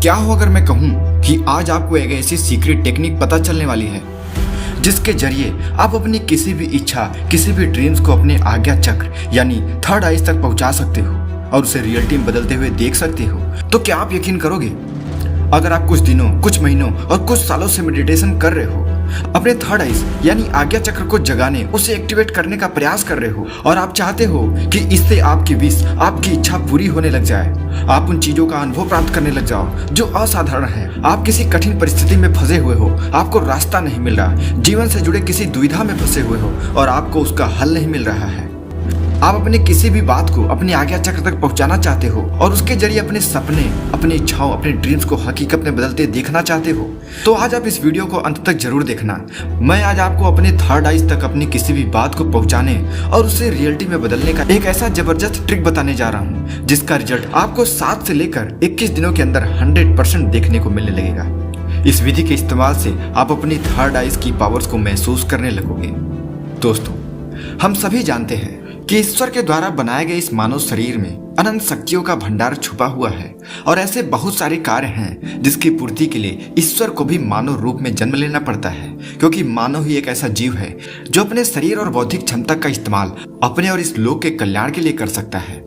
क्या हो अगर मैं कहूं कि आज आपको एक ऐसी सीक्रेट टेक्निक पता चलने वाली है जिसके जरिए आप अपनी किसी भी इच्छा, किसी भी ड्रीम्स को अपने आज्ञा चक्र यानी थर्ड आइज तक पहुंचा सकते हो और उसे रियलिटी में बदलते हुए देख सकते हो। तो क्या आप यकीन करोगे, अगर आप कुछ दिनों, कुछ महीनों और कुछ सालों से मेडिटेशन कर रहे हो, अपने थर्ड आइज यानी आज्ञा चक्र को जगाने, उसे एक्टिवेट करने का प्रयास कर रहे हो और आप चाहते हो कि इससे आपकी विश, आपकी इच्छा पूरी होने लग जाए, आप उन चीजों का अनुभव प्राप्त करने लग जाओ जो असाधारण है। आप किसी कठिन परिस्थिति में फंसे हुए हो, आपको रास्ता नहीं मिल रहा, जीवन से जुड़े किसी दुविधा में फंसे हुए हो और आपको उसका हल नहीं मिल रहा है। आप अपने किसी भी बात को अपने आज्ञा चक्र तक पहुंचाना चाहते हो और उसके जरिए अपने सपने, अपनी इच्छाओं, अपने ड्रीम्स को हकीकत में बदलते देखना चाहते हो, तो आज आप इस वीडियो को अंत तक जरूर देखना। मैं आज आपको अपने थर्ड आइज तक अपनी किसी भी बात को पहुंचाने और उसे रियलिटी में बदलने का एक ऐसा जबरदस्त ट्रिक बताने जा रहा हूँ जिसका रिजल्ट आपको 7 से लेकर 21 दिनों के अंदर 100% देखने को मिलने लगेगा। इस विधि के इस्तेमाल से आप अपनी थर्ड आइज की पावर्स को महसूस करने लगोगे। दोस्तों, हम सभी जानते हैं कि ईश्वर के द्वारा बनाए गए इस मानव शरीर में अनंत शक्तियों का भंडार छुपा हुआ है और ऐसे बहुत सारे कार्य हैं जिसकी पूर्ति के लिए ईश्वर को भी मानव रूप में जन्म लेना पड़ता है, क्योंकि मानव ही एक ऐसा जीव है जो अपने शरीर और बौद्धिक क्षमता का इस्तेमाल अपने और इस लोक के कल्याण के लिए कर सकता है।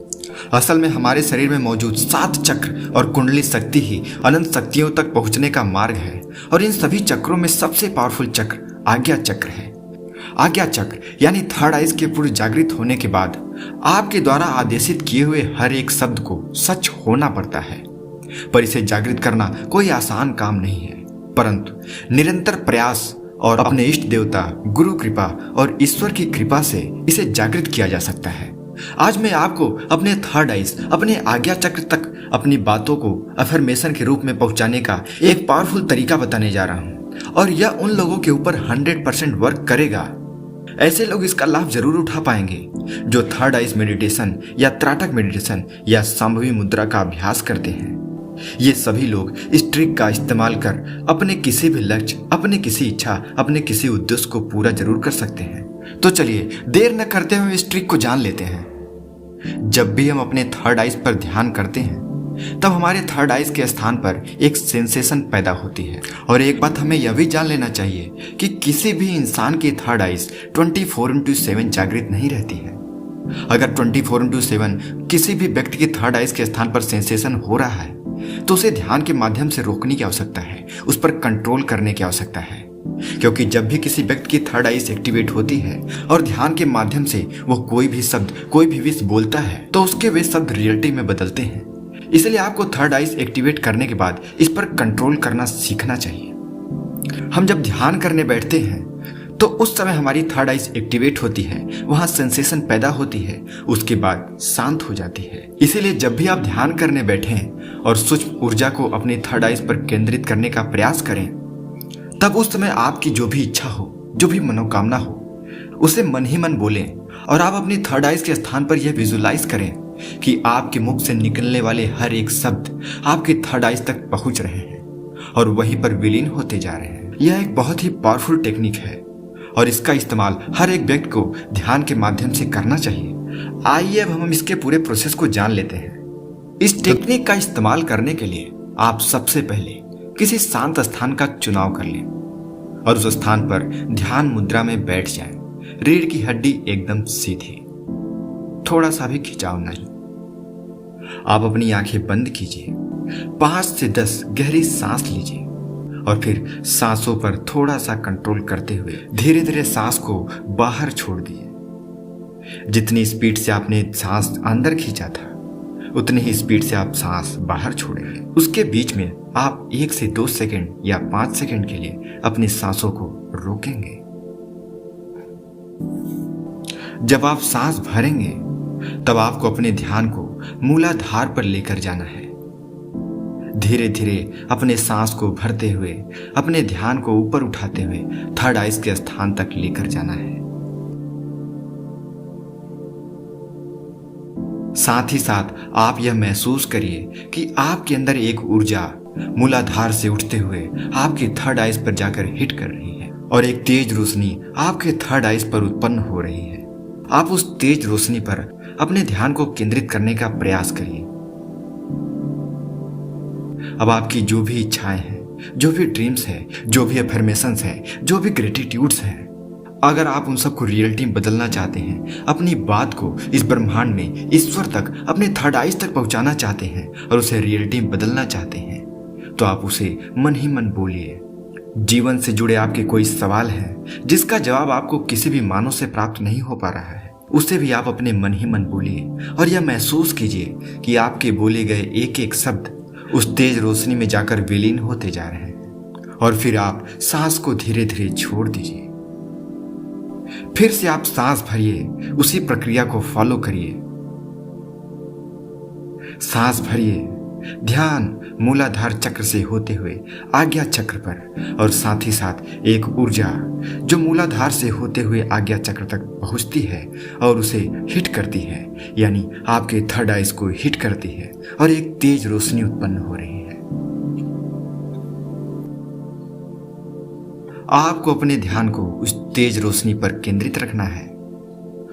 असल में हमारे शरीर में मौजूद 7 चक्र और कुंडली शक्ति ही अनंत शक्तियों तक पहुंचने का मार्ग है और इन सभी चक्रों में सबसे पावरफुल चक्र आज्ञा चक्र है। आज्ञा चक्र यानी थर्ड आइज के पूर्ण जागृत होने के बाद आपके द्वारा आदेशित किए हुए हर एक शब्द को सच होना पड़ता है। पर इसे जागृत करना कोई आसान काम नहीं है, परंतु निरंतर प्रयास और अपने इष्ट देवता, गुरु कृपा और ईश्वर की कृपा से इसे जागृत किया जा सकता है। आज मैं आपको अपने थर्ड आइज, अपने आज्ञा चक्र तक अपनी बातों को अफर्मेशन के रूप में पहुंचाने का एक पावरफुल तरीका बताने जा रहा हूं और यह उन लोगों के ऊपर 100% वर्क करेगा। ऐसे लोग इसका लाभ जरूर उठा पाएंगे जो थर्ड आइज मेडिटेशन या त्राटक मेडिटेशन या संभवी मुद्रा का अभ्यास करते हैं। ये सभी लोग इस ट्रिक का इस्तेमाल कर अपने किसी भी लक्ष्य, अपने किसी इच्छा, अपने किसी उद्देश्य को पूरा जरूर कर सकते हैं। तो चलिए देर न करते हुए इस ट्रिक को जान लेते हैं। जब भी हम अपने थर्ड आइज पर ध्यान करते हैं तब हमारे थर्ड आइज के स्थान पर एक सेंसेशन पैदा होती है। और एक बात हमें यह भी जान लेना चाहिए कि किसी भी इंसान की थर्ड आइज 24/7 जागृत नहीं रहती है। अगर 24/7 किसी भी व्यक्ति की थर्ड आइज के स्थान पर सेंसेशन हो रहा है तो उसे ध्यान के माध्यम से रोकने की आवश्यकता है, उस पर कंट्रोल करने की आवश्यकता है। क्योंकि जब भी किसी व्यक्ति की थर्ड आइज एक्टिवेट होती है और ध्यान के माध्यम से वो कोई भी शब्द, कोई भी विश बोलता है तो उसके वे शब्द रियलिटी में बदलते हैं। इसलिए आपको थर्ड आइज एक्टिवेट करने के बाद इस पर कंट्रोल करना सीखना चाहिए। हम जब ध्यान करने बैठते हैं तो उस समय हमारी थर्ड आइज एक्टिवेट होती है, वहां सेंसेशन पैदा होती है, उसके बाद शांत हो जाती है। इसीलिए जब भी आप ध्यान करने बैठें और सूक्ष्म ऊर्जा को अपनी थर्ड आइज पर केंद्रित करने का प्रयास करें, तब उस समय आपकी जो भी इच्छा हो, जो भी मनोकामना हो, उसे मन ही मन बोलें और आप अपनी थर्ड आइज के स्थान पर यह विजुलाइज करें कि आपके मुख से निकलने वाले हर एक शब्द आपके थर्ड आइज तक पहुंच रहे हैं और वहीं पर विलीन होते जा रहे हैं। यह एक बहुत ही पावरफुल टेक्निक है और इसका इस्तेमाल हर एक व्यक्ति को ध्यान के माध्यम से करना चाहिए। आइए अब हम इसके पूरे प्रोसेस को जान लेते हैं। इस टेक्निक का इस्तेमाल करने के लिए आप सबसे पहले किसी शांत स्थान का चुनाव कर लें और उस स्थान पर ध्यान मुद्रा में बैठ जाएं। रीढ़ की हड्डी एकदम सीधी, थोड़ा सा भी खिंचाव नहीं। आप अपनी आंखें बंद कीजिए, 5 से 10 गहरी सांस लीजिए और फिर सांसों पर थोड़ा सा कंट्रोल करते हुए धीरे धीरे सांस को बाहर छोड़ दीजिए। जितनी स्पीड से आपने सांस अंदर खींचा था उतनी ही स्पीड से आप सांस बाहर छोड़ेंगे। उसके बीच में आप 1 से 2 सेकंड या 5 सेकंड के लिए अपनी सांसों को रोकेंगे। जब आप सांस भरेंगे तब आपको अपने ध्यान को मूलाधार पर लेकर जाना है। धीरे धीरे अपने सांस को भरते हुए अपने ध्यान को ऊपर उठाते हुए थर्ड आइज के स्थान तक लेकर जाना है। साथ ही साथ आप यह महसूस करिए कि आपके अंदर एक ऊर्जा मूलाधार से उठते हुए आपके थर्ड आइज पर जाकर हिट कर रही है और एक तेज रोशनी आपके थर्ड आइज पर उत्पन्न हो रही है। आप उस तेज रोशनी पर अपने ध्यान को केंद्रित करने का प्रयास करिए अब आपकी जो भी इच्छाएं हैं, जो भी ड्रीम्स है, जो भी अफर्मेशंस है, जो भी ग्रेटिट्यूड्स हैं, अगर आप उन सबको रियलिटी में बदलना चाहते हैं, अपनी बात को इस ब्रह्मांड में ईश्वर तक, अपने थर्ड आइज तक पहुंचाना चाहते हैं और उसे रियलिटी में बदलना चाहते हैं, तो आप उसे मन ही मन बोलिए। जीवन से जुड़े आपके कोई सवाल हैं जिसका जवाब आपको किसी भी मानव से प्राप्त नहीं हो पा रहा है, उसे भी आप अपने मन ही मन बोलिए और यह महसूस कीजिए कि आपके बोले गए एक एक शब्द उस तेज रोशनी में जाकर विलीन होते जा रहे हैं। और फिर आप सांस को धीरे धीरे छोड़ दीजिए। फिर से आप सांस भरिए, उसी प्रक्रिया को फॉलो करिए। सांस भरिए, ध्यान मूलाधार चक्र से होते हुए आज्ञा चक्र पर, और साथ ही साथ एक ऊर्जा जो मूलाधार से होते हुए आज्ञा चक्र तक पहुंचती है और उसे हिट करती है, यानी आपके थर्ड आइज को हिट करती है और एक तेज रोशनी उत्पन्न हो रही है। आपको अपने ध्यान को उस तेज रोशनी पर केंद्रित रखना है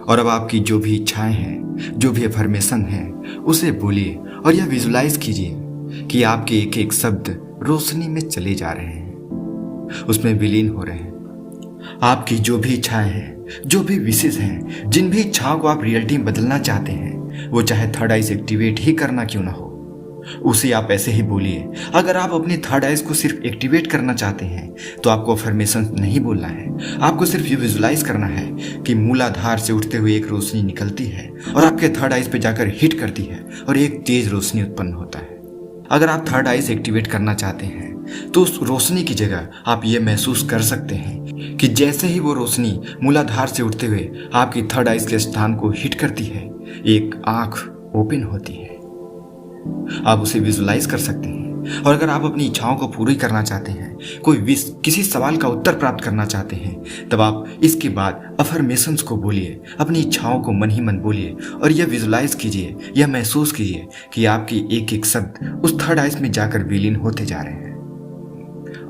और अब आपकी जो भी इच्छाएं हैं, जो भी अफर्मेशन है, उसे बोलिए और यह विजुलाइज कीजिए कि आपके एक एक शब्द रोशनी में चले जा रहे हैं, उसमें विलीन हो रहे हैं। आपकी जो भी इच्छाएं हैं, जो भी विशेष हैं, जिन भी इच्छाओं को आप रियलिटी में बदलना चाहते हैं, वो चाहे थर्ड आइज एक्टिवेट ही करना क्यों ना हो, उसे आप ऐसे ही बोलिए। अगर आप अपने थर्ड आइज को सिर्फ एक्टिवेट करना चाहते हैं तो आपको अफर्मेशन नहीं बोलना है, आपको सिर्फ ये विजुलाइज करना है कि मूलाधार से उठते हुए एक रोशनी निकलती है और आपके थर्ड आइज पे जाकर हिट करती है और एक तेज रोशनी उत्पन्न होता है। अगर आप थर्ड आइज एक्टिवेट करना चाहते हैं तो उस रोशनी की जगह आप ये महसूस कर सकते हैं कि जैसे ही वो रोशनी मूलाधार से उठते हुए आपकी थर्ड आइज के स्थान को हिट करती है, एक आंख ओपन होती है। आप उसे विजुलाइज कर सकते हैं। और अगर आप अपनी इच्छाओं को पूरी करना चाहते हैं, कोई विश, किसी सवाल का उत्तर प्राप्त करना चाहते हैं, तब आप इसके बाद अफर्मेशंस को बोलिए, अपनी इच्छाओं को मन ही मन बोलिए और यह विजुलाइज कीजिए, यह महसूस कीजिए कि आपकी एक एक शब्द उस थर्ड आइज में जाकर विलीन होते जा रहे हैं।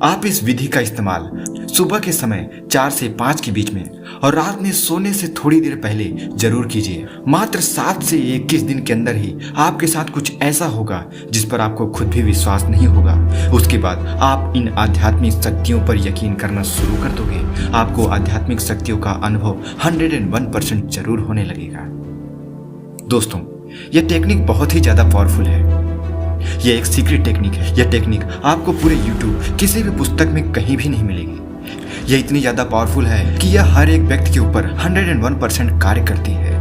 आप इस विधि का इस्तेमाल सुबह के समय 4 से 5 के बीच में और रात में सोने से थोड़ी देर पहले जरूर कीजिए। मात्र 7 से 21 दिन के अंदर ही आपके साथ कुछ ऐसा होगा जिस पर आपको खुद भी विश्वास नहीं होगा। उसके बाद आप इन आध्यात्मिक शक्तियों पर यकीन करना शुरू कर दोगे। आपको आध्यात्मिक शक्तियों का अनुभव 101% जरूर होने लगेगा। दोस्तों, यह टेक्निक बहुत ही ज्यादा पावरफुल है। यह एक सीक्रेट टेक्निक है। यह टेक्निक आपको पूरे YouTube किसी भी पुस्तक में कहीं भी नहीं मिलेगी। यह इतनी ज्यादा पावरफुल है कि यह हर एक व्यक्ति के ऊपर 101% कार्य करती है।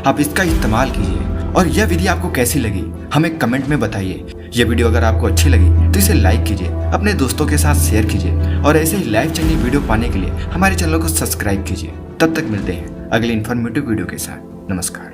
आप इसका इस्तेमाल कीजिए। और यह विधि आपको कैसी लगी हमें कमेंट में बताइए। यह वीडियो अगर आपको अच्छी लगी तो इसे लाइक कीजिए, अपने दोस्तों के साथ शेयर कीजिए और ऐसे ही लाइफ चेंजिंग वीडियो पाने के लिए हमारे चैनल को सब्सक्राइब कीजिए। तब तक मिलते हैं अगले इन्फॉर्मेटिव वीडियो के साथ। नमस्कार।